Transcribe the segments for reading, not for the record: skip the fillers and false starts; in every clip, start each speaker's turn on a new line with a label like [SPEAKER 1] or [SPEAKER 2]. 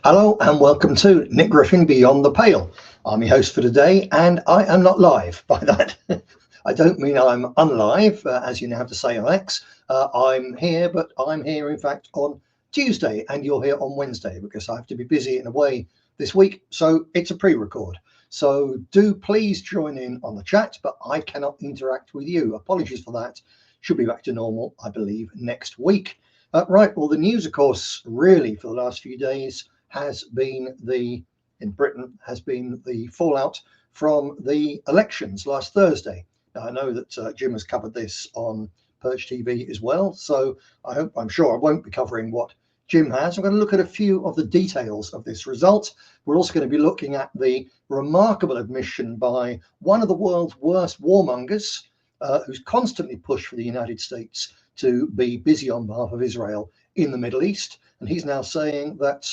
[SPEAKER 1] Hello and welcome to Nick Griffin Beyond the Pale. I'm your host for today, and I am not live. By that, I don't mean I'm unlive, as you now have to say on X. I'm here, but I'm here in fact on Tuesday, and you're here on Wednesday because I have to be busy and away this week. So it's a pre-record. So do please join in on the chat, but I cannot interact with you. Apologies for that. Should be back to normal, I believe, next week. Right, well, the news, of course, really for the last few days has been in Britain has been the fallout from the elections last Thursday. Now, I know that Jim has covered this on Perch TV as well, so I'm sure I won't be covering what Jim has. I'm going to look at a few of the details of this result. We're also going to be looking at the remarkable admission by one of the world's worst warmongers, who's constantly pushed for the United States to be busy on behalf of Israel in the Middle East. And he's now saying that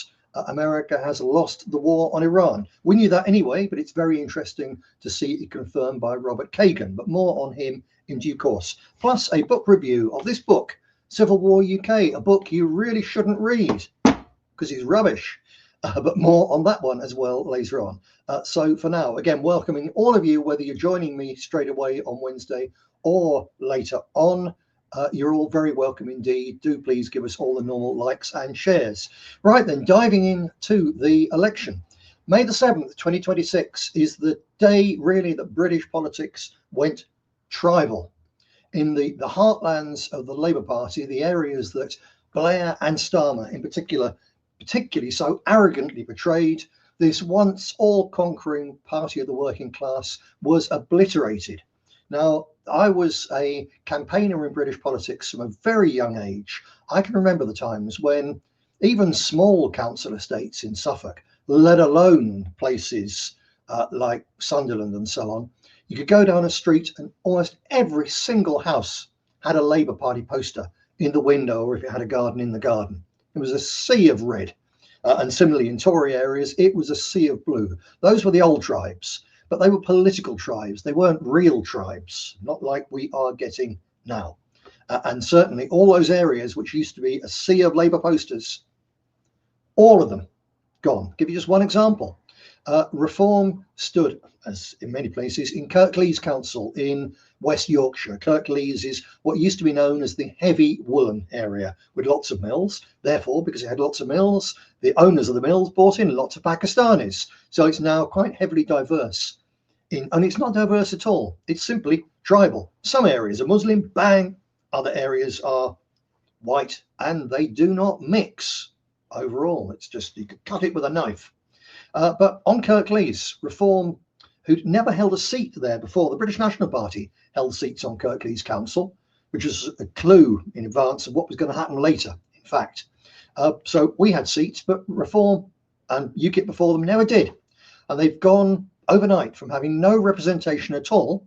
[SPEAKER 1] America has lost the war on Iran. We knew that anyway, but it's very interesting to see it confirmed by Robert Kagan, but more on him in due course. Plus a book review of this book, Civil War UK, a book you really shouldn't read because it's rubbish. But more on that one as well later on. So for now, again, welcoming all of you, whether you're joining me straight away on Wednesday or later on. You're all very welcome indeed. Do please give us all the normal likes and shares. Right then, diving into the election. May the 7th, 2026 is the day really that British politics went tribal. In the heartlands of the Labour Party, the areas that Blair and Starmer in particularly so arrogantly portrayed, this once all-conquering party of the working class was obliterated. Now, I was a campaigner in British politics from a very young age. I can remember the times when even small council estates in Suffolk, let alone places like Sunderland and so on, you could go down a street and almost every single house had a Labour Party poster in the window, or if it had a garden, in the garden. It was a sea of red. And similarly in Tory areas, it was a sea of blue. Those were the old tribes. But they were political tribes. They weren't real tribes, not like we are getting now. And certainly all those areas which used to be a sea of Labour posters, all of them gone. Give you just one example. Reform stood, as in many places, in Kirklees Council in West Yorkshire. Kirklees is what used to be known as the heavy woolen area with lots of mills. Therefore, because it had lots of mills, the owners of the mills brought in lots of Pakistanis. So it's now quite heavily diverse. And it's not diverse at all. It's simply tribal. Some areas are Muslim, bang. Other areas are white, and they do not mix overall. It's just, you could cut it with a knife. But on Kirklees, Reform, who'd never held a seat there before, the British National Party held seats on Kirklees Council, which was a clue in advance of what was going to happen later, in fact. So we had seats, but Reform and UKIP before them never did. And they've gone overnight from having no representation at all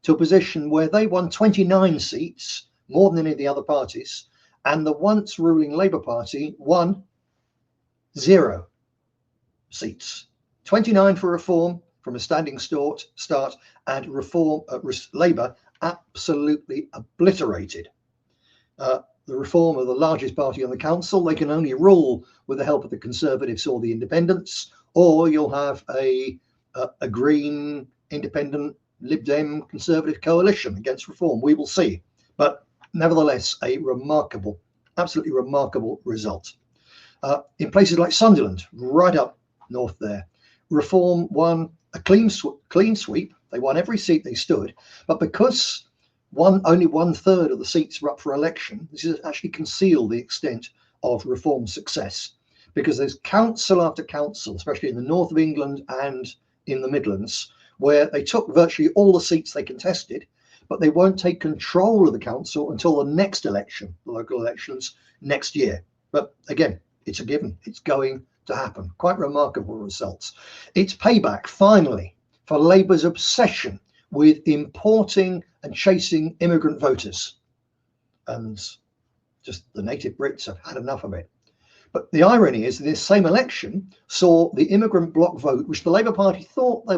[SPEAKER 1] to a position where they won 29 seats, more than any of the other parties, and the once ruling Labour Party won 0 seats. 29 for Reform from a standing start, and Labour absolutely obliterated. The Reform are the largest party on the council. They can only rule with the help of the Conservatives or the Independents, or you'll have a Green, Independent, Lib Dem, Conservative coalition against Reform. We will see. But nevertheless, a remarkable, absolutely remarkable result. In places like Sunderland, right up north there, Reform won a clean sweep. They won every seat they stood. But because only 1/3 of the seats were up for election, this has actually concealed the extent of Reform's success. Because there's council after council, especially in the north of England and in the Midlands, where they took virtually all the seats they contested, but they won't take control of the council until the next election, the local elections next year. But again, it's a given. It's going to happen. Quite remarkable results. It's payback, finally, for Labour's obsession with importing and chasing immigrant voters. And just the native Brits have had enough of it. But the irony is this same election saw the immigrant bloc vote, which the Labour Party thought they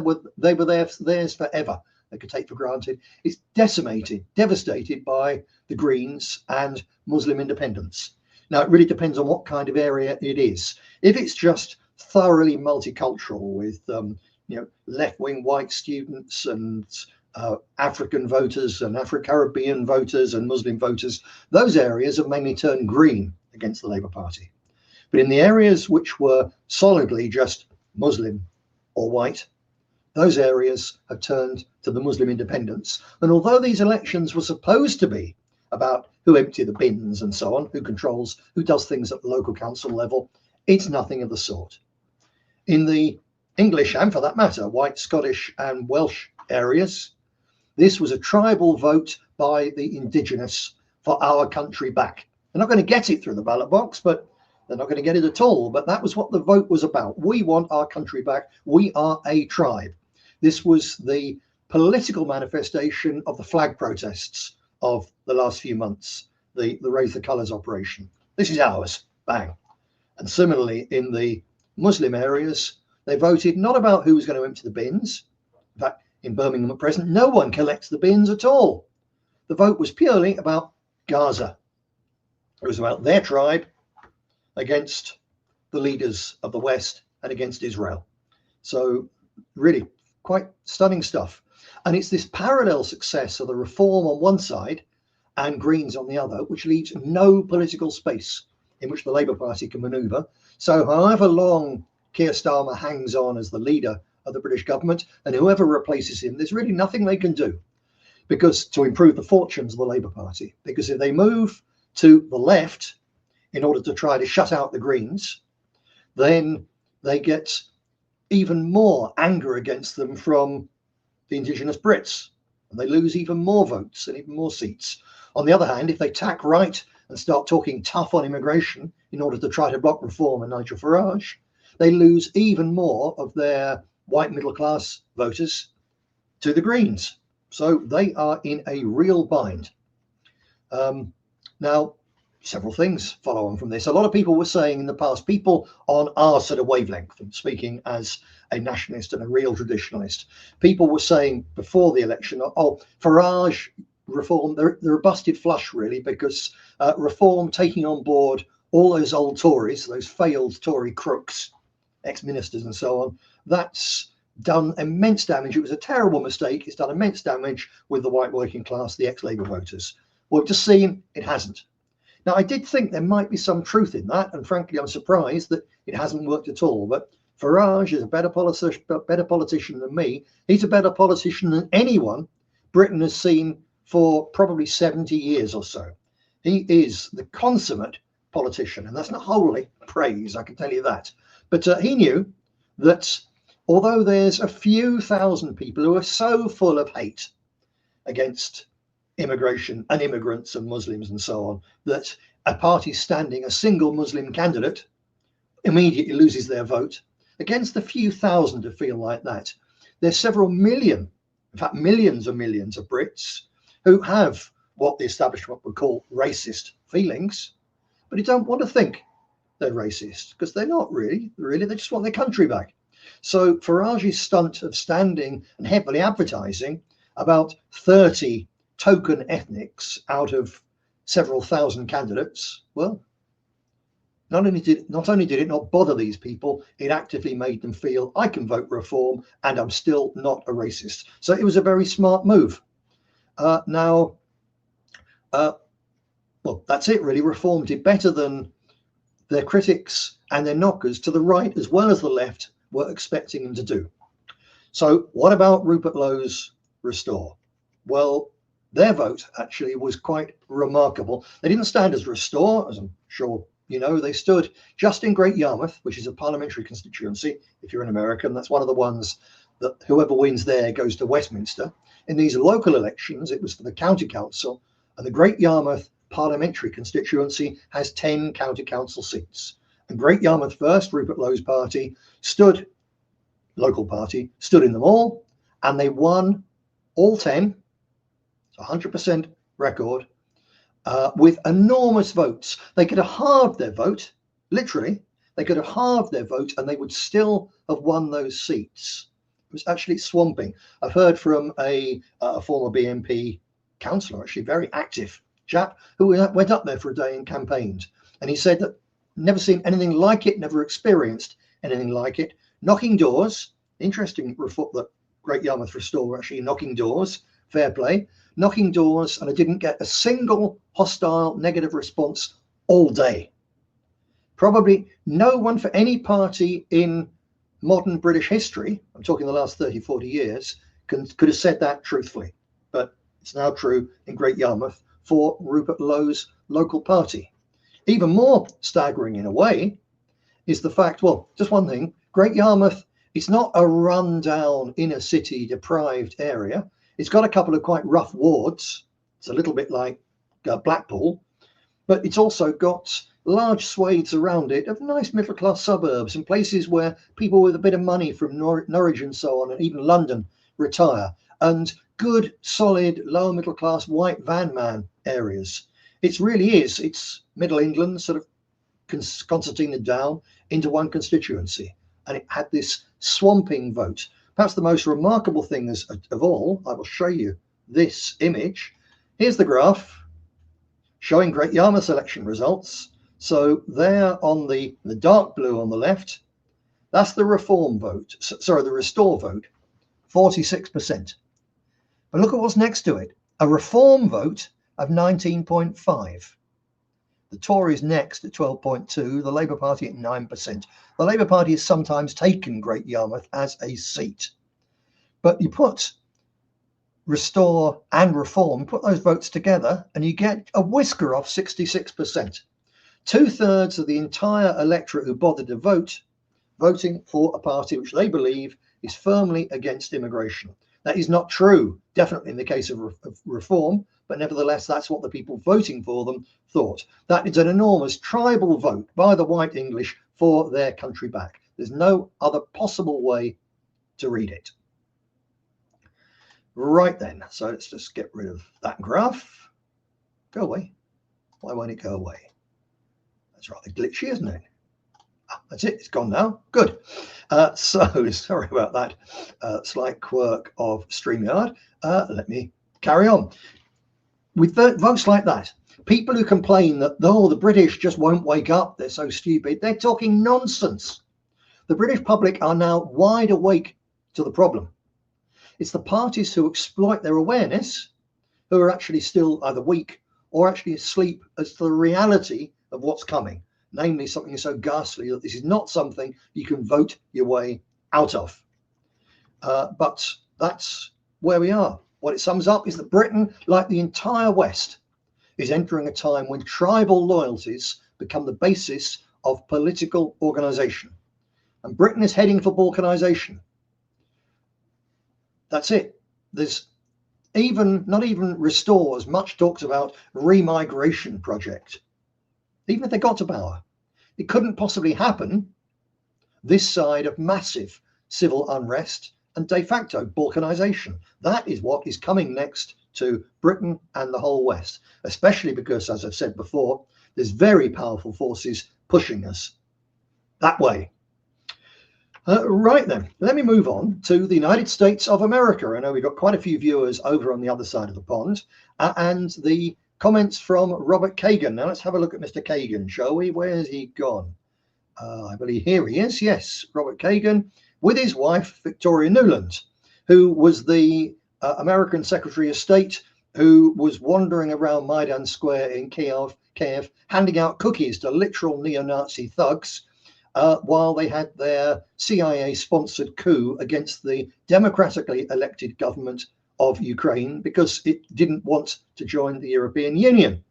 [SPEAKER 1] were theirs forever, they could take for granted. It's decimated, devastated by the Greens and Muslim independents. Now, it really depends on what kind of area it is. If it's just thoroughly multicultural with left-wing white students and African voters and Afro-Caribbean voters and Muslim voters, those areas have mainly turned green against the Labour Party. But in the areas which were solidly just Muslim or white, those areas have turned to the Muslim independents. And although these elections were supposed to be about who empty the bins and so on, who controls, who does things at the local council level, it's nothing of the sort. In the English, and for that matter, white, Scottish and Welsh areas, this was a tribal vote by the indigenous for our country back. They're not going to get it through the ballot box, but they're not going to get it at all. But that was what the vote was about. We want our country back. We are a tribe. This was the political manifestation of the flag protests of the last few months, the Raise the Colours operation. This is ours, bang. And similarly, in the Muslim areas, they voted not about who was going to empty the bins. In fact, in Birmingham at present, no one collects the bins at all. The vote was purely about Gaza. It was about their tribe against the leaders of the West and against Israel. So really quite stunning stuff. And it's this parallel success of the reform on one side and Greens on the other, which leaves no political space in which the Labour Party can manoeuvre. So however long Keir Starmer hangs on as the leader of the British government, and whoever replaces him, there's really nothing they can do because to improve the fortunes of the Labour Party. Because if they move to the left in order to try to shut out the Greens, then they get even more anger against them from the indigenous Brits, and they lose even more votes and even more seats. On the other hand, if they tack right and start talking tough on immigration in order to try to block Reform and Nigel Farage, they lose even more of their white middle class voters to the Greens. So they are in a real bind. Now, several things follow on from this. A lot of people were saying in the past, people on our sort of wavelength, and speaking as a nationalist and a real traditionalist, people were saying before the election, oh, Farage, Reform, they're a busted flush really, because Reform taking on board all those old Tories, those failed Tory crooks, ex-ministers and so on, that's done immense damage. It was a terrible mistake. It's done immense damage with the white working class, the ex-Labour voters. Well, we've just seen it hasn't. Now, I did think there might be some truth in that, and frankly, I'm surprised that it hasn't worked at all. But Farage is a better politician than me. He's a better politician than anyone Britain has seen for probably 70 years or so. He is the consummate politician, and that's not wholly praise, I can tell you that. But he knew that although there's a few thousand people who are so full of hate against immigration and immigrants and Muslims and so on, that a party standing a single Muslim candidate immediately loses their vote. Against the few thousand who feel like that, there's several million, in fact millions and millions of Brits who have what the establishment would call racist feelings, but who don't want to think they're racist, because they're not really, they just want their country back. So Farage's stunt of standing and heavily advertising about 30 token ethnics out of several thousand candidates, well, not only did it not bother these people, it actively made them feel I can vote Reform and I'm still not a racist. So it was a very smart move. Well, that's it really. Reform did better than their critics and their knockers to the right as well as the left were expecting them to do. So what about Rupert Lowe's Restore? Well, their vote actually was quite remarkable. They didn't stand as Restore, as I'm sure you know. They stood just in Great Yarmouth, which is a parliamentary constituency. If you're an American, that's one of the ones that whoever wins there goes to Westminster. In these local elections, it was for the county council, and the Great Yarmouth parliamentary constituency has 10 county council seats. And Great Yarmouth First, Rupert Lowe's party, local party, stood in them all, and they won all 10, 100% record, with enormous votes. They could have halved their vote, literally. They could have halved their vote and they would still have won those seats. It was actually swamping. I've heard from a former BNP councillor, actually very active chap, who went up there for a day and campaigned. And he said that never seen anything like it, never experienced anything like it. Knocking doors, interesting report that Great Yarmouth Restore were actually knocking doors, fair play, knocking doors, and I didn't get a single hostile negative response all day. Probably no one for any party in modern British history, I'm talking the last 30, 40 years, could have said that truthfully. But it's now true in Great Yarmouth for Rupert Lowe's local party. Even more staggering in a way is the fact, well, just one thing, Great Yarmouth, it's not a rundown inner city deprived area. It's got a couple of quite rough wards. It's a little bit like Blackpool, but it's also got large swathes around it of nice middle class suburbs and places where people with a bit of money from Norwich and so on, and even London, retire, and good, solid, lower middle class white van man areas. It really is. It's Middle England, sort of concertina down into one constituency. And it had this swamping vote. Perhaps the most remarkable thing of all, I will show you this image. Here's the graph showing Great Yarmouth election results. So there on the dark blue on the left, that's the reform vote, sorry, the restore vote, 46%. But look at what's next to it, a reform vote of 19.5. The Tories next at 12.2, the Labour Party at 9%. The Labour Party has sometimes taken Great Yarmouth as a seat. But you put restore and reform, put those votes together, and you get a whisker off 66%. 2/3 of the entire electorate who bothered to vote, voting for a party which they believe is firmly against immigration. That is not true, definitely in the case of reform, but nevertheless, that's what the people voting for them thought. That is an enormous tribal vote by the white English for their country back. There's no other possible way to read it. Right then, so let's just get rid of that graph. Go away. Why won't it go away? That's rather glitchy, isn't it? Ah, that's it, it's gone now. Good. So sorry about that slight quirk of StreamYard. Let me carry on. With votes like that, people who complain that, oh, the British just won't wake up, they're so stupid, they're talking nonsense. The British public are now wide awake to the problem. It's the parties who exploit their awareness who are actually still either weak or actually asleep as to the reality of what's coming, namely something so ghastly that this is not something you can vote your way out of. But that's where we are. What it sums up is that Britain, like the entire West, is entering a time when tribal loyalties become the basis of political organisation. And Britain is heading for balkanisation. That's it. There's not even Restore's much talked about remigration project. Even if they got to power, it couldn't possibly happen this side of massive civil unrest and de facto balkanisation. That is what is coming next to Britain and the whole West, especially because, as I've said before, there's very powerful forces pushing us that way. Right then, let me move on to the United States of America. I know we've got quite a few viewers over on the other side of the pond, and the comments from Robert Kagan. Now let's have a look at Mr. Kagan, shall we? Where's he gone? I believe here he is. Yes, Robert Kagan, with his wife, Victoria Nuland, who was the American Secretary of State who was wandering around Maidan Square in Kiev, handing out cookies to literal neo-Nazi thugs while they had their CIA-sponsored coup against the democratically elected government of Ukraine because it didn't want to join the European Union.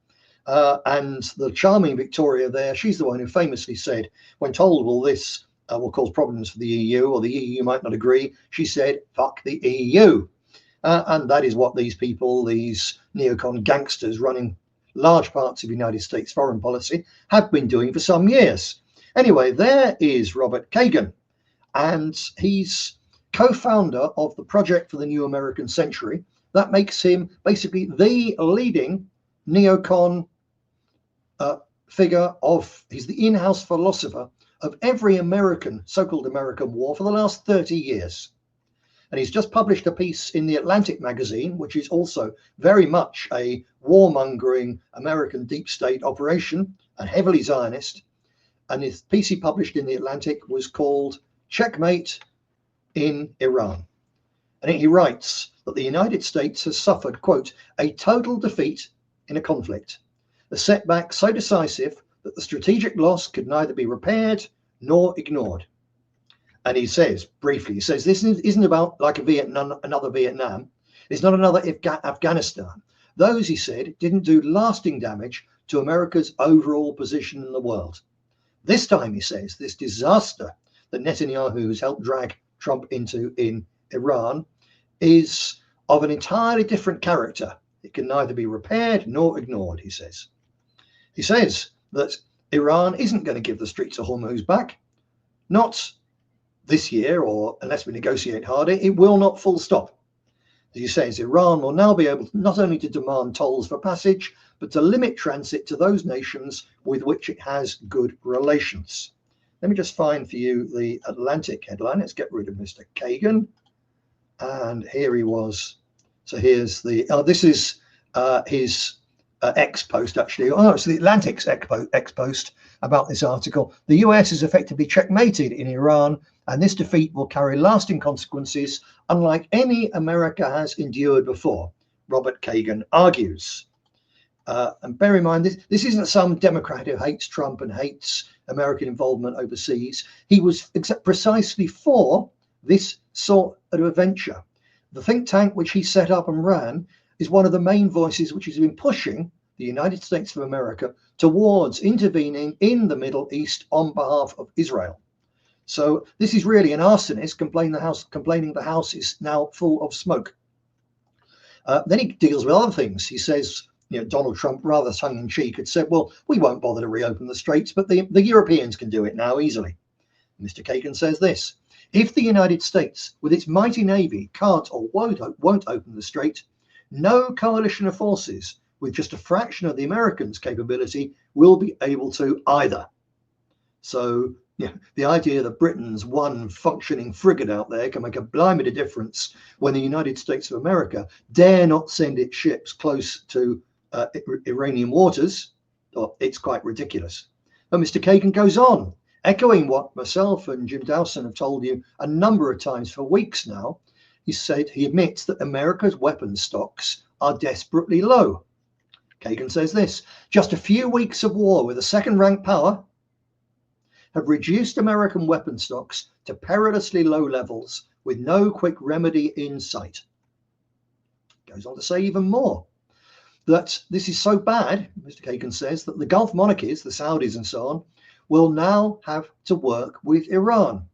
[SPEAKER 1] And the charming Victoria there, she's the one who famously said, when told, well, this will cause problems for the EU, or the EU might not agree, she said, fuck the EU. And that is what these people, these NeoCon gangsters running large parts of United States foreign policy, have been doing for some years. Anyway, there is Robert Kagan, and he's co-founder of the Project for the New American Century. That makes him basically the leading NeoCon figure he's the in-house philosopher of every American, so-called American war for the last 30 years. And he's just published a piece in the Atlantic magazine, which is also very much a warmongering American deep state operation, and heavily Zionist. And his piece he published in The Atlantic was called Checkmate in Iran. And he writes that the United States has suffered, quote, a total defeat in a conflict, a setback so decisive that the strategic loss could neither be repaired nor ignored. And he says, briefly, he says, this isn't about like another Vietnam. It's not another Afghanistan. Those, he said, didn't do lasting damage to America's overall position in the world. This time, he says, this disaster that Netanyahu has helped drag Trump into in Iran is of an entirely different character. It can neither be repaired nor ignored, he says. He says that Iran isn't going to give the Straits of Hormuz back, not this year, or unless we negotiate harder. It will not, full stop. As he says, Iran will now be able not only to demand tolls for passage, but to limit transit to those nations with which it has good relations. Let me just find for you the Atlantic headline. Let's get rid of Mr. Kagan. And here he was. So here's the, this is his X post, actually. Oh, it's the Atlantic's X post about this article. The US is effectively checkmated in Iran, and this defeat will carry lasting consequences, unlike any America has endured before, Robert Kagan argues. And bear in mind, this isn't some Democrat who hates Trump and hates American involvement overseas. He was precisely for this sort of venture. The think tank which he set up and ran is one of the main voices which has been pushing the United States of America towards intervening in the Middle East on behalf of Israel. So this is really an arsonist complaining the house is now full of smoke. Then he deals with other things. He says, you know, Donald Trump, rather tongue-in-cheek, had said, well, we won't bother to reopen the straits, but the Europeans can do it now easily. Mr. Kagan says this: if the United States, with its mighty navy, can't or won't open the strait, no coalition of forces with just a fraction of the Americans' capability will be able to either. So, yeah, the idea that Britain's one functioning frigate out there can make a blimey difference when the United States of America dare not send its ships close to Iranian waters, it's quite ridiculous. But Mr. Kagan goes on, echoing what myself and Jim Dowson have told you a number of times for weeks now. He said he admits that America's weapons stocks are desperately low. Kagan says this: just a few weeks of war with a second-rank power have reduced American weapon stocks to perilously low levels with no quick remedy in sight. Goes on to say even more, that this is so bad, Mr. Kagan says, that the Gulf monarchies, the Saudis and so on, will now have to work with Iran.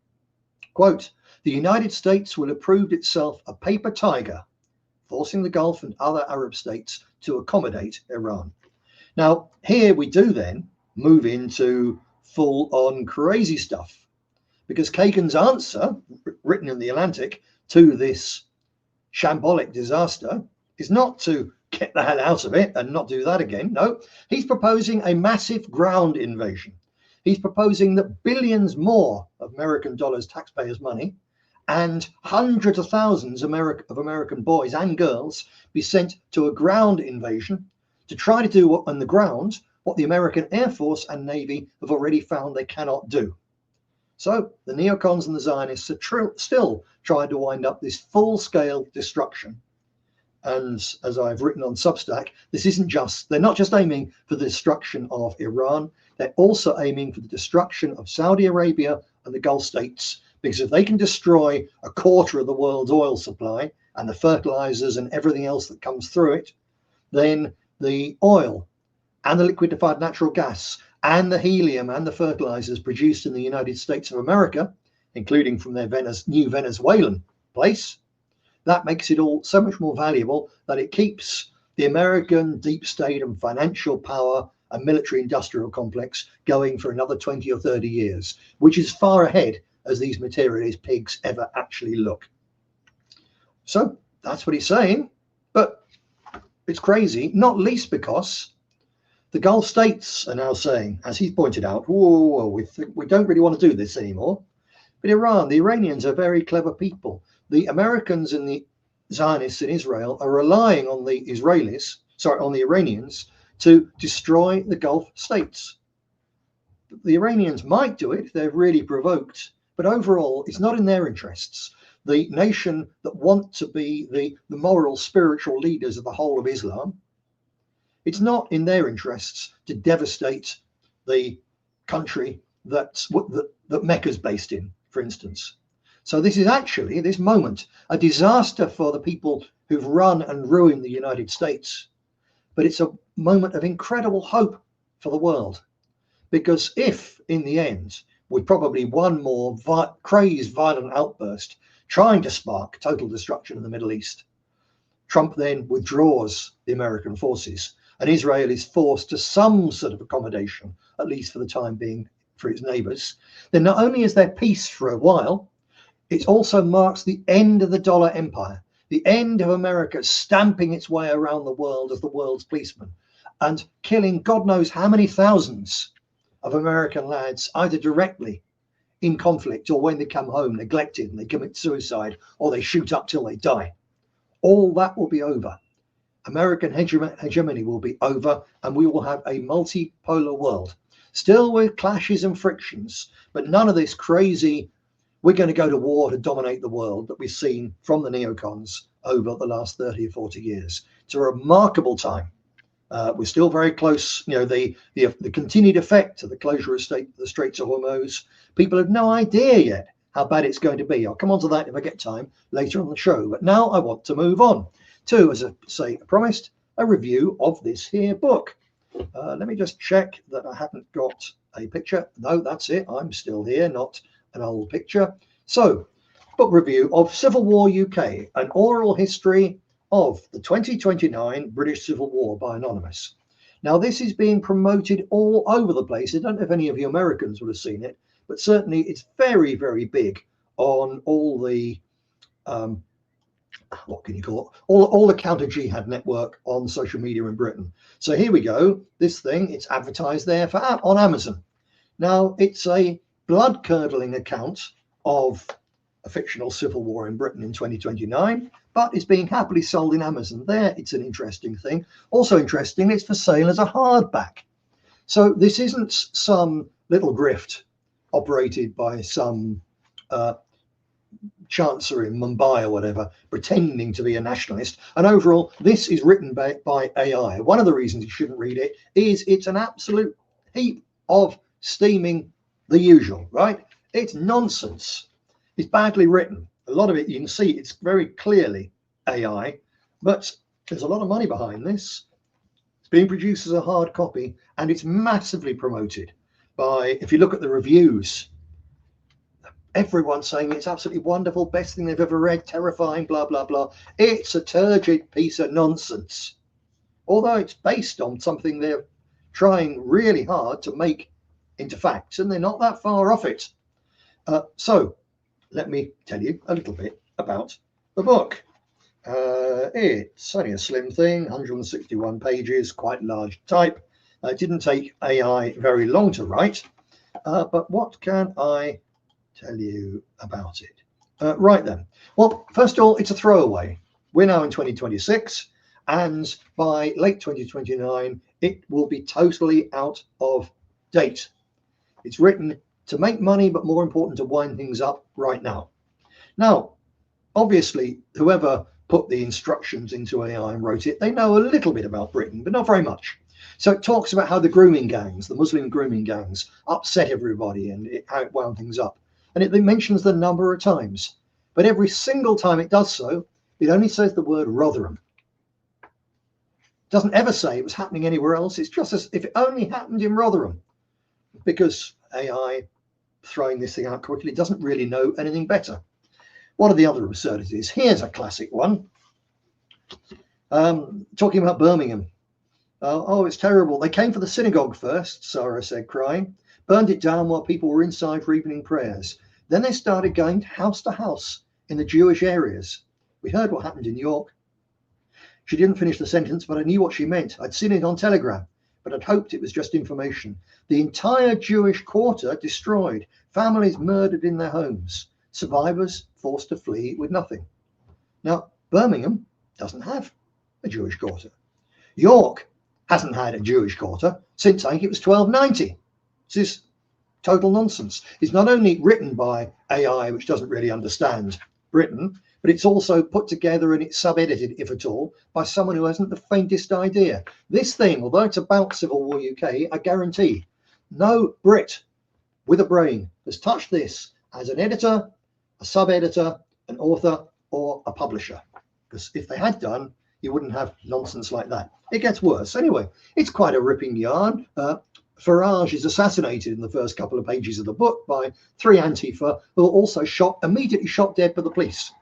[SPEAKER 1] Quote, the United States will have proved itself a paper tiger, forcing the Gulf and other Arab states to accommodate Iran. Now, here we do then move into full-on crazy stuff, because Kagan's answer, written in The Atlantic, to this shambolic disaster is not to get the hell out of it and not do that again. No, he's proposing a massive ground invasion. He's proposing that billions more of American dollars, taxpayers' money, and hundreds of thousands of American boys and girls be sent to a ground invasion to try to do what on the ground what the American Air Force and Navy have already found they cannot do. So the neocons and the Zionists are still trying to wind up this full-scale destruction. And as I've written on Substack, this isn't just, they're not just aiming for the destruction of Iran, they're also aiming for the destruction of Saudi Arabia and the Gulf states, because if they can destroy a quarter of the world's oil supply and the fertilizers and everything else that comes through it, then the oil and the liquefied natural gas and the helium and the fertilizers produced in the United States of America, including from their new Venezuelan place, that makes it all so much more valuable that it keeps the American deep state and financial power and military industrial complex going for another 20 or 30 years, which is far ahead as these materialist pigs ever actually look. So that's what he's saying, but it's crazy, not least because the Gulf states are now saying, as he's pointed out, whoa, we don't really want to do this anymore. But Iran, the Iranians are very clever people. The Americans and the Zionists in Israel are relying on the Iranians to destroy the Gulf states. The Iranians might do it if they're really provoked, but overall, it's not in their interests. The nation that want to be the moral, spiritual leaders of the whole of Islam, it's not in their interests to devastate the country that Mecca's based in, for instance. So this is actually, this moment, a disaster for the people who've run and ruined the United States. But it's a moment of incredible hope for the world. Because if, in the end, with probably one more crazed, violent outburst trying to spark total destruction in the Middle East, Trump then withdraws the American forces and Israel is forced to some sort of accommodation, at least for the time being, for its neighbors, then not only is there peace for a while, it also marks the end of the dollar empire, the end of America stamping its way around the world as the world's policeman and killing God knows how many thousands of American lads, either directly in conflict or when they come home neglected and they commit suicide or they shoot up till they die. All that will be over. American hegemony will be over and we will have a multipolar world, still with clashes and frictions, but none of this crazy, we're going to go to war to dominate the world that we've seen from the neocons over the last 30 or 40 years. It's a remarkable time. We're still very close. You know, the continued effect of the closure of the Straits of Hormuz. People have no idea yet how bad it's going to be. I'll come on to that if I get time later on the show. But now I want to move on to, as I promised, a review of this here book. Let me just check that I haven't got a picture. No, that's it. I'm still here, not an old picture. So, book review of Civil War UK, an oral history of the 2029 British Civil War by Anonymous. Now, this is being promoted all over the place. I don't know if any of you Americans would have seen it, but certainly it's very, very big on all the, what can you call it? All the counter-jihad network on social media in Britain. So here we go. This thing, it's advertised there on Amazon. Now, it's a blood-curdling account of a fictional civil war in Britain in 2029, but it's being happily sold in Amazon. There, it's an interesting thing. Also interesting, it's for sale as a hardback. So this isn't some little grift operated by some chancer in Mumbai or whatever, pretending to be a nationalist. And overall, this is written by AI. One of the reasons you shouldn't read it is it's an absolute heap of steaming the usual, right? It's nonsense. It's badly written. A lot of it, you can see it's very clearly AI, but there's a lot of money behind this. It's being produced as a hard copy and it's massively promoted by, if you look at the reviews, everyone's saying it's absolutely wonderful, best thing they've ever read, terrifying, blah, blah, blah. It's a turgid piece of nonsense. Although it's based on something they're trying really hard to make into facts, and they're not that far off it. So let me tell you a little bit about the book. It's only a slim thing, 161 pages, quite large type. It didn't take AI very long to write, but what can I tell you about it? Right then. Well, first of all, it's a throwaway. We're now in 2026, and by late 2029, it will be totally out of date. It's written to make money, but more important, to wind things up right now. Now, obviously, whoever put the instructions into AI and wrote it, they know a little bit about Britain, but not very much. So it talks about how the grooming gangs, the Muslim grooming gangs, upset everybody and how it wound things up. And it mentions the number of times. But every single time it does so, it only says the word Rotherham. It doesn't ever say it was happening anywhere else. It's just as if it only happened in Rotherham. Because AI, throwing this thing out quickly, doesn't really know anything better. What are the other absurdities? Here's a classic one. Talking about Birmingham. Oh, it's terrible. They came for the synagogue first, Sarah said, crying. Burned it down while people were inside for evening prayers. Then they started going house to house in the Jewish areas. We heard what happened in York. She didn't finish the sentence, but I knew what she meant. I'd seen it on Telegram, but I'd hoped it was just information. The entire Jewish quarter destroyed. Families murdered in their homes. Survivors forced to flee with nothing. Now, Birmingham doesn't have a Jewish quarter. York hasn't had a Jewish quarter since, I think it was 1290. This is Total nonsense. It's not only written by AI, which doesn't really understand Britain, but it's also put together and it's sub-edited, if at all, by someone who hasn't the faintest idea. This thing, although it's about Civil War UK, I guarantee no Brit with a brain has touched this as an editor, a sub-editor, an author, or a publisher. Because if they had done, you wouldn't have nonsense like that. It gets worse. Anyway, it's quite a ripping yarn. Farage is assassinated in the first couple of pages of the book by 3 Antifa who are also immediately shot dead by the police.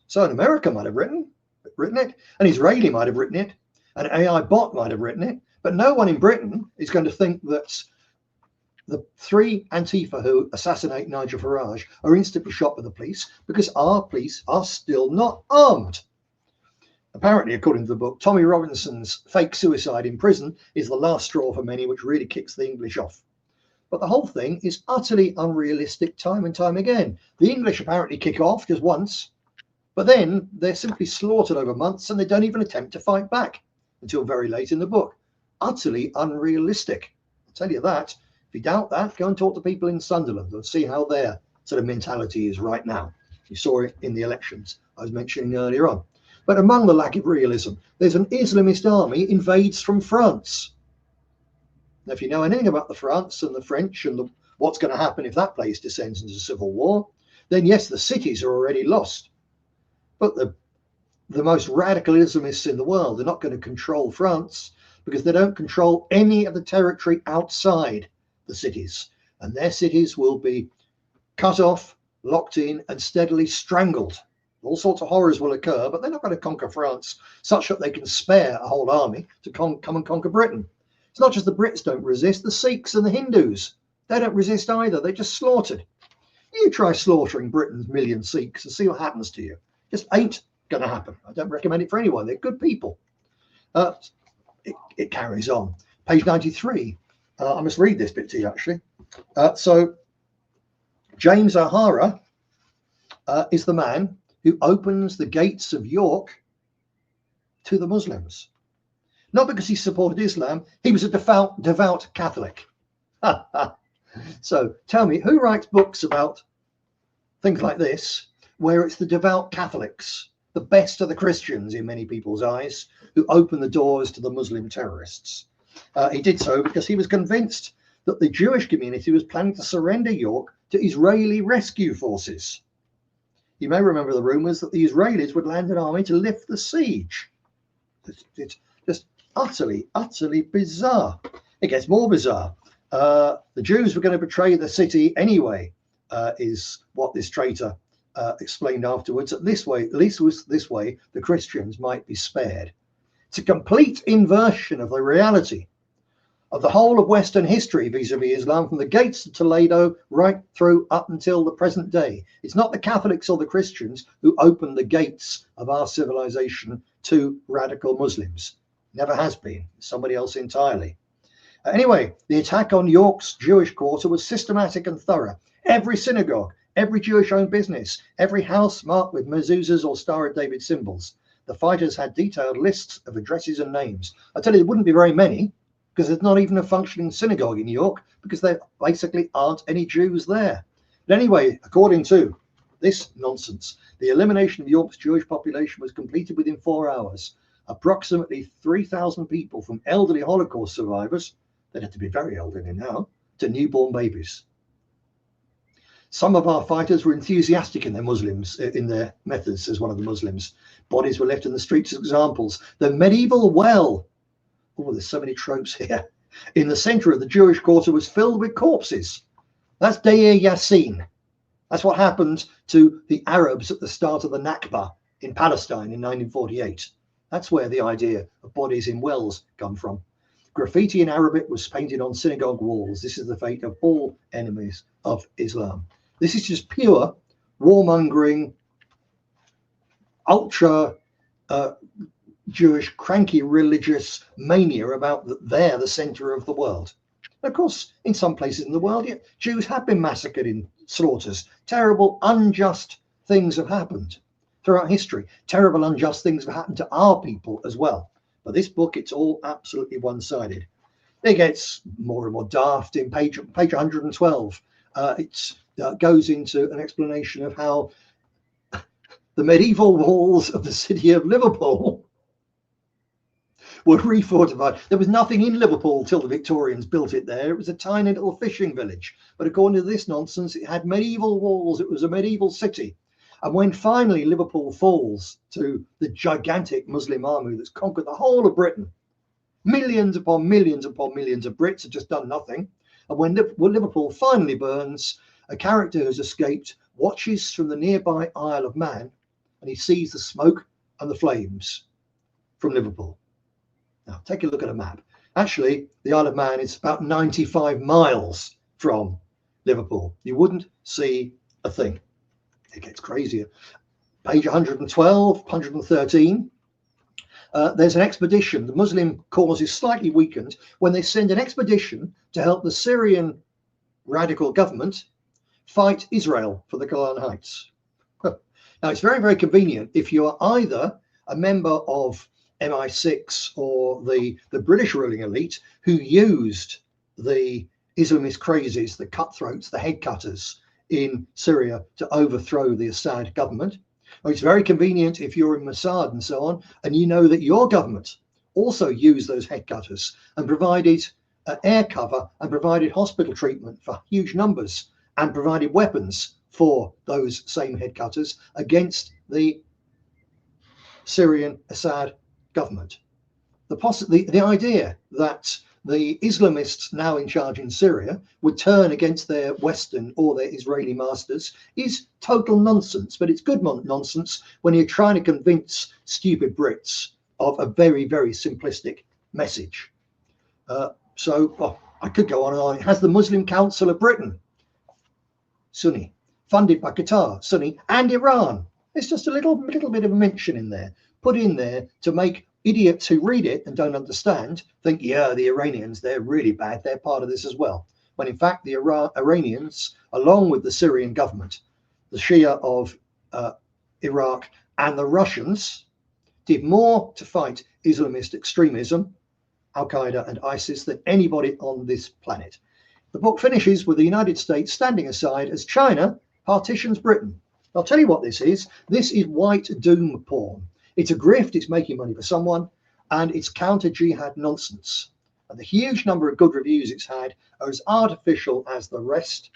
[SPEAKER 1] So an American might have written it, an Israeli might have written it, an AI bot might have written it, but no one in Britain is going to think that the 3 Antifa who assassinate Nigel Farage are instantly shot by the police, because our police are still not armed. Apparently, according to the book, Tommy Robinson's fake suicide in prison is the last straw for many, which really kicks the English off. But the whole thing is utterly unrealistic time and time again. The English apparently kick off just once, but then they're simply slaughtered over months and they don't even attempt to fight back until very late in the book. Utterly unrealistic. I'll tell you that. If you doubt that, go and talk to people in Sunderland and see how their sort of mentality is right now. You saw it in the elections I was mentioning earlier on. But among the lack of realism, there's an Islamist army invades from France. Now, if you know anything about the France and the French and what's going to happen if that place descends into civil war, then yes, the cities are already lost. But the most radical Islamists in the world are not going to control France, because they don't control any of the territory outside the cities. And their cities will be cut off, locked in, and steadily strangled. All sorts of horrors will occur, but they're not going to conquer France such that they can spare a whole army to come and conquer Britain. It's not just the Brits don't resist, the Sikhs and the Hindus, they don't resist either. They're just slaughtered. You try slaughtering Britain's million Sikhs and see what happens to you. Just ain't going to happen. I don't recommend it for anyone. They're good people. It carries on. Page 93. I must read this bit to you, actually. So James O'Hara is the man who opens the gates of York to the Muslims. Not because he supported Islam, he was a devout Catholic. So tell me, who writes books about things like this, where it's the devout Catholics, the best of the Christians in many people's eyes, who open the doors to the Muslim terrorists? He did so because he was convinced that the Jewish community was planning to surrender York to Israeli rescue forces. You may remember the rumours that the Israelis would land an army to lift the siege. It's just utterly bizarre. It gets more bizarre. The Jews were going to betray the city anyway, is what this traitor explained afterwards. At least this way, the Christians might be spared. It's a complete inversion of the reality of the whole of Western history vis-a-vis Islam, from the gates of Toledo right through up until the present day. It's not the Catholics or the Christians who opened the gates of our civilization to radical Muslims. Never has been. Somebody else entirely. Anyway, the attack on York's Jewish quarter was systematic and thorough. Every synagogue, every Jewish-owned business, every house marked with mezuzahs or Star of David symbols. The fighters had detailed lists of addresses and names. I tell you, there wouldn't be very many, because there's not even a functioning synagogue in York, because there basically aren't any Jews there. But anyway, according to this nonsense, the elimination of York's Jewish population was completed within 4 hours. Approximately 3,000 people, from elderly Holocaust survivors, they'd have to be very elderly now, to newborn babies. Some of our fighters were enthusiastic in their methods, says one of the Muslims. Bodies were left in the streets as examples. The medieval well, oh, there's so many tropes here, in the center of the Jewish quarter was filled with corpses. That's Deir Yassin. That's what happened to the Arabs at the start of the Nakba in Palestine in 1948. That's where the idea of bodies in wells come from. Graffiti in Arabic was painted on synagogue walls. This is the fate of all enemies of Islam. This is just pure warmongering, ultra Jewish, cranky religious mania about that they're the center of the world. And of course, in some places in the world, Jews have been massacred in slaughters. Terrible, unjust things have happened throughout history. Terrible, unjust things have happened to our people as well. But this book, it's all absolutely one-sided. It gets more and more daft in page 112. It goes into an explanation of how the medieval walls of the city of Liverpool were refortified. There was nothing in Liverpool till the Victorians built it there. It was a tiny little fishing village. But according to this nonsense, it had medieval walls. It was a medieval city. And when finally Liverpool falls to the gigantic Muslim army that's conquered the whole of Britain, millions upon millions upon millions of Brits have just done nothing. And when Liverpool finally burns, a character who's escaped watches from the nearby Isle of Man, and he sees the smoke and the flames from Liverpool. Now, take a look at a map. Actually, the Isle of Man is about 95 miles from Liverpool. You wouldn't see a thing. It gets crazier. Page 112, 113. There's an expedition. The Muslim cause is slightly weakened when they send an expedition to help the Syrian radical government fight Israel for the Golan Heights. Now, it's very, very convenient if you are either a member of MI6 or the British ruling elite who used the Islamist crazies, the cutthroats, the head cutters in Syria to overthrow the Assad government. Or it's very convenient if you're in Mossad and so on, and you know that your government also used those head cutters and provided air cover and provided hospital treatment for huge numbers and provided weapons for those same head cutters against the Syrian Assad government. The idea that the Islamists now in charge in Syria would turn against their Western or their Israeli masters is total nonsense, but it's good nonsense when you're trying to convince stupid Brits of a very, very simplistic message. I could go on and on. It has the Muslim Council of Britain, Sunni, funded by Qatar, Sunni, and Iran. It's just a little bit of a mention in there, put in there to make idiots who read it and don't understand think, yeah, the Iranians, they're really bad. They're part of this as well. When in fact, the Iranians, along with the Syrian government, the Shia of Iraq, and the Russians, did more to fight Islamist extremism, Al-Qaeda and ISIS, than anybody on this planet. The book finishes with the United States standing aside as China partitions Britain. I'll tell you what this is. This is white doom porn. It's a grift, it's making money for someone, and it's counter-jihad nonsense. And the huge number of good reviews it's had are as artificial as the rest.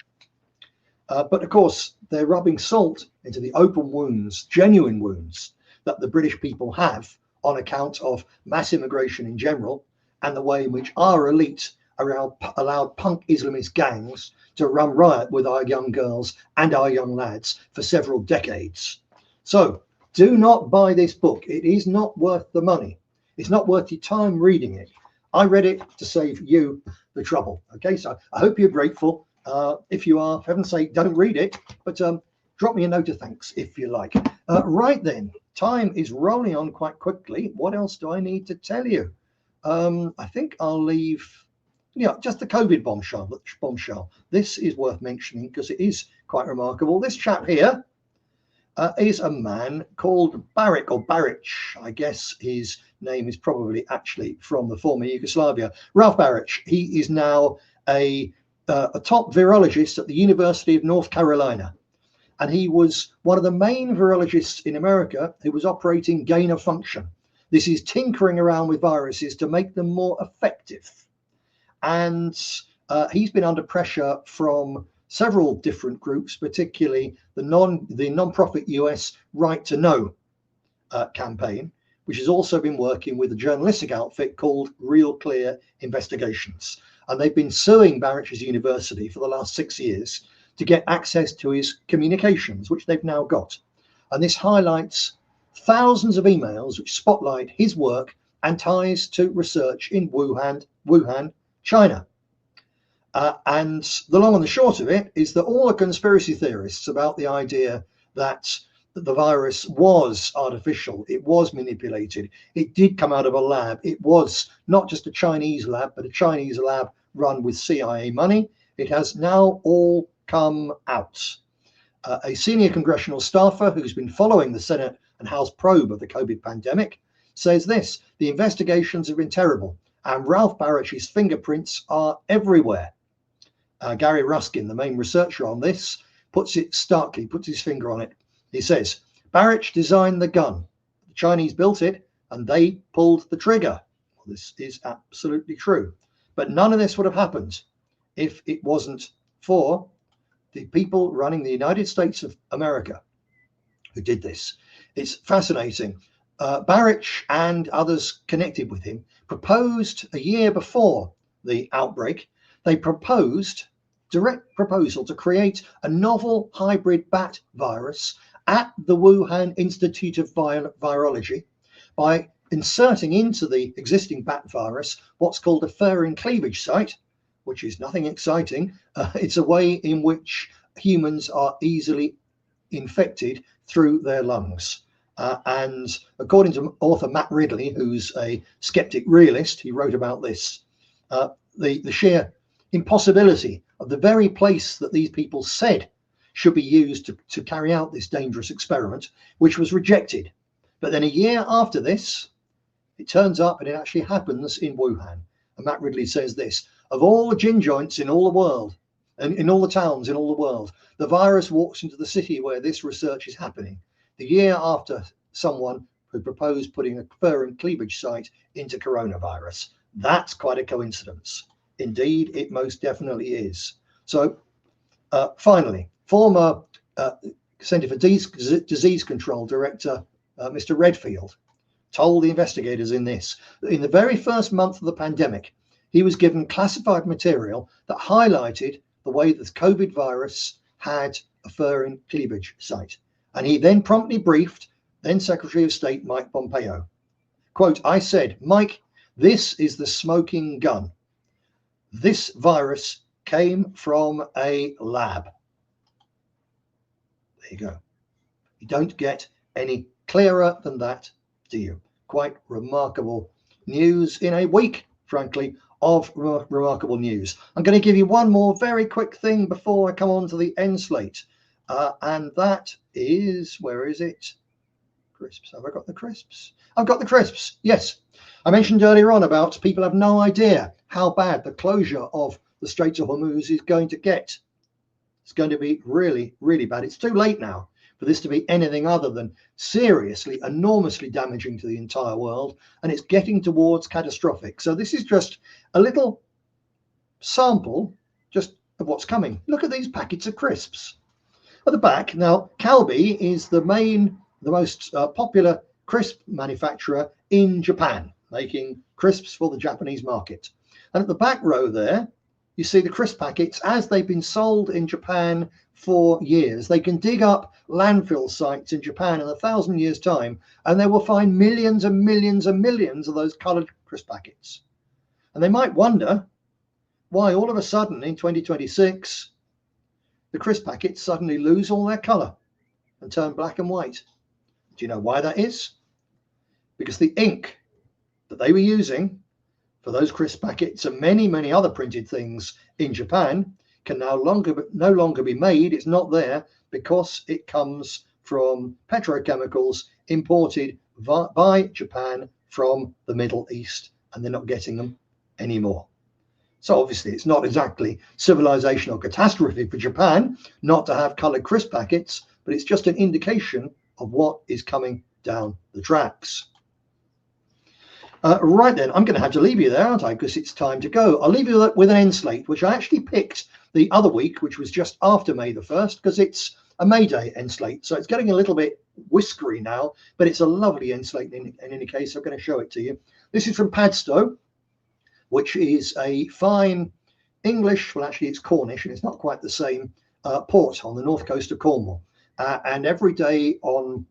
[SPEAKER 1] But of course, they're rubbing salt into the open wounds, genuine wounds, that the British people have on account of mass immigration in general and the way in which our elite allowed punk Islamist gangs to run riot with our young girls and our young lads for several decades. So do not buy this book. It is not worth the money. It's not worth your time reading it. I read it to save you the trouble. Okay, so I hope you're grateful. If you are, for heaven's sake, don't read it, but drop me a note of thanks if you like. Right then, time is rolling on quite quickly. What else do I need to tell you? I think I'll leave, just the COVID bombshell. This is worth mentioning because it is quite remarkable. This chap here is a man called Baric, or Baric. I guess his name is probably actually from the former Yugoslavia. Ralph Baric. He is now a top virologist at the University of North Carolina. And he was one of the main virologists in America who was operating gain of function. This is tinkering around with viruses to make them more effective. And he's been under pressure from several different groups, particularly the non-profit US Right to Know campaign, which has also been working with a journalistic outfit called Real Clear Investigations. And they've been suing Barrich's University for the last 6 years to get access to his communications, which they've now got. And this highlights thousands of emails which spotlight his work and ties to research in Wuhan, China. And the long and the short of it is that all the conspiracy theorists about the idea that the virus was artificial, it was manipulated, it did come out of a lab, it was not just a Chinese lab, but a Chinese lab run with CIA money, it has now all come out. A senior congressional staffer who's been following the Senate and House probe of the COVID pandemic says this: the investigations have been terrible and Ralph Barich's fingerprints are everywhere. Gary Ruskin, the main researcher on this, puts it starkly, puts his finger on it. He says, Barich designed the gun. The Chinese built it and they pulled the trigger. Well, this is absolutely true. But none of this would have happened if it wasn't for the people running the United States of America who did this. It's fascinating. Barich and others connected with him proposed a year before the outbreak. They proposed direct proposal to create a novel hybrid bat virus at the Wuhan Institute of Virology by inserting into the existing bat virus what's called a furin cleavage site, which is nothing exciting. It's a way in which humans are easily infected through their lungs. And according to author Matt Ridley, who's a skeptic realist, he wrote about this, the sheer impossibility of the very place that these people said should be used to carry out this dangerous experiment, which was rejected. But then a year after this, it turns up and it actually happens in Wuhan. And Matt Ridley says this, of all the gin joints in all the world, and in all the towns in all the world, the virus walks into the city where this research is happening. The year after someone who proposed putting a furin cleavage site into coronavirus. That's quite a coincidence. Indeed, it most definitely is. So finally, former Centre for Disease Control Director, Mr. Redfield, told the investigators in this, that in the very first month of the pandemic, he was given classified material that highlighted the way that the COVID virus had a furin cleavage site. And he then promptly briefed then Secretary of State Mike Pompeo. Quote, I said, Mike, this is the smoking gun. This virus came from a lab. There you go. You don't get any clearer than that, do you? Quite remarkable news in a week, frankly, of remarkable news. I'm going to give you one more very quick thing before I come on to the end slate. And that is, where is it? Crisps. Have I got the crisps? I've got the crisps. Yes. I mentioned earlier on about people have no idea how bad the closure of the Straits of Hormuz is going to get. It's going to be really, really bad. It's too late now for this to be anything other than seriously, enormously damaging to the entire world. And it's getting towards catastrophic. So this is just a little sample just of what's coming. Look at these packets of crisps. At the back, now, Calbee is the most popular crisp manufacturer in Japan, making crisps for the Japanese market. And at the back row there, you see the crisp packets as they've been sold in Japan for years. They can dig up landfill sites in Japan in 1,000 years' time, and they will find millions and millions and millions of those coloured crisp packets. And they might wonder why all of a sudden in 2026, the crisp packets suddenly lose all their colour and turn black and white. Do you know why that is? Because the ink that they were using for those crisp packets and many, many other printed things in Japan can no longer be made. It's not there because it comes from petrochemicals imported by Japan from the Middle East, and they're not getting them anymore. So obviously it's not exactly civilizational catastrophe for Japan not to have coloured crisp packets, but it's just an indication of what is coming down the tracks. Right then, I'm going to have to leave you there, aren't I? Because it's time to go. I'll leave you with an end slate, which I actually picked the other week, which was just after May the 1st, because it's a May Day end slate. So it's getting a little bit whiskery now, but it's a lovely end slate in any case. I'm going to show it to you. This is from Padstow, which is a fine English, well, actually it's Cornish, and it's not quite the same, port on the north coast of Cornwall. And every day on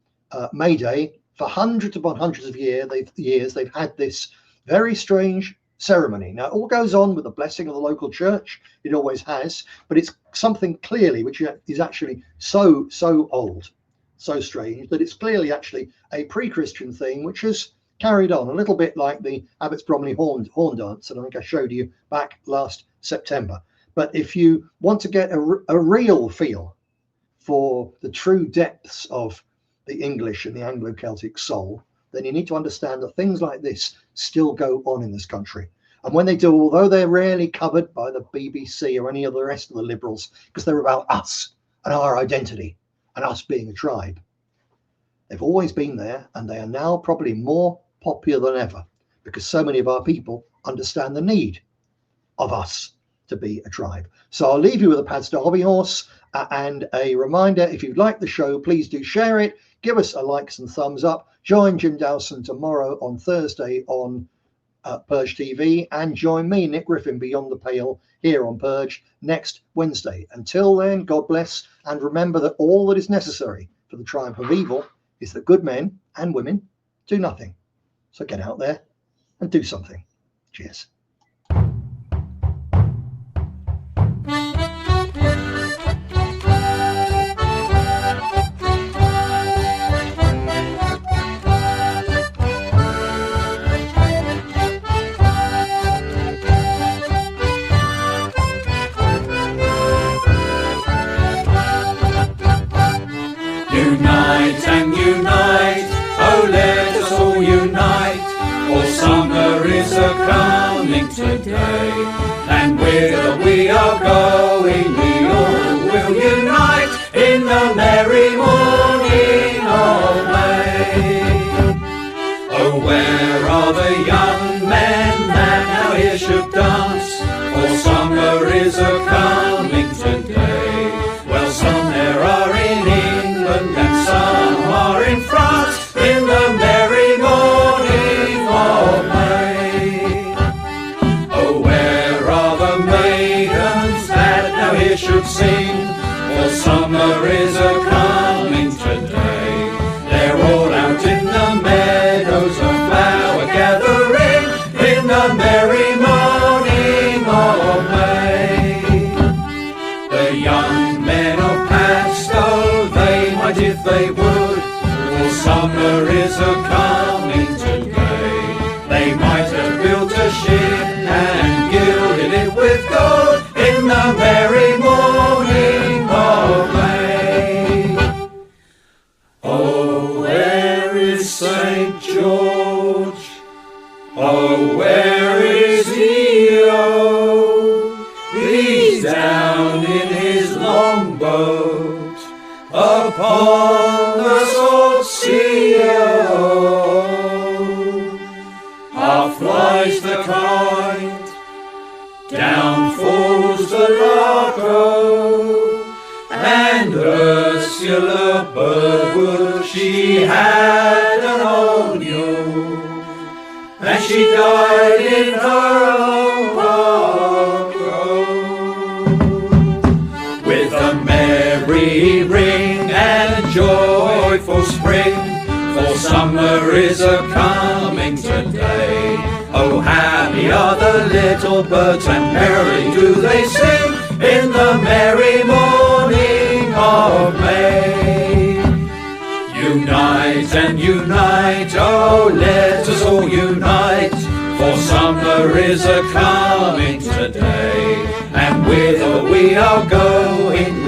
[SPEAKER 1] May Day, for hundreds upon hundreds of years, they've had this very strange ceremony. Now, it all goes on with the blessing of the local church. It always has, but it's something clearly which is actually so old, so strange, that it's clearly actually a pre-Christian thing, which has carried on a little bit like the Abbots Bromley horn dance, and I think I showed you back last September. But if you want to get a real feel for the true depths of the English and the Anglo-Celtic soul, then you need to understand that things like this still go on in this country. And when they do, although they're rarely covered by the BBC or any of the rest of the liberals, because they're about us and our identity and us being a tribe, they've always been there, and they are now probably more popular than ever because so many of our people understand the need of us to be a tribe. So I'll leave you with a Padstow hobby horse and a reminder, if you like the show, please do share it, give us a likes and thumbs up, join Jim Dowson tomorrow on Thursday on Purge TV, and join me, Nick Griffin, Beyond the Pale here on Purge next Wednesday. Until then, God bless, and remember that all that is necessary for the triumph of evil is that good men and women do nothing. So get out there and do something. Cheers.
[SPEAKER 2] Unite and unite, oh let us all unite, for summer is a-coming today, and whither we are going we all will unite in the merry morning of May. Oh, where are the young men that now here should dance, for summer is a-coming today. Well, some there are in England and some are in France, in the merry morning of May. Oh, where are the maidens that now here should sing, for summer is a-coming today. They're all out in the meadows of flower gathering, in the merry morning of May. The young men of Padstow, they might if they would, for summer is a-coming today. They might have built a ship and gilded it with gold, in the merry morning of May. Oh, where is St. George? Oh, where is he? Oh, he's down in his longboat upon the salt sea. Oh, half flies the kite, down falls the lark, oh, and Ursula Birdwood, she had an old mule, and she died in her own park, oh, with a merry ring and a joyful spring, for summer is a-coming today. Oh, happy are the little birds and merrily do they sing, in the merry morning of May. Unite and unite, oh let us all unite, for summer is a-coming today, and whither we are going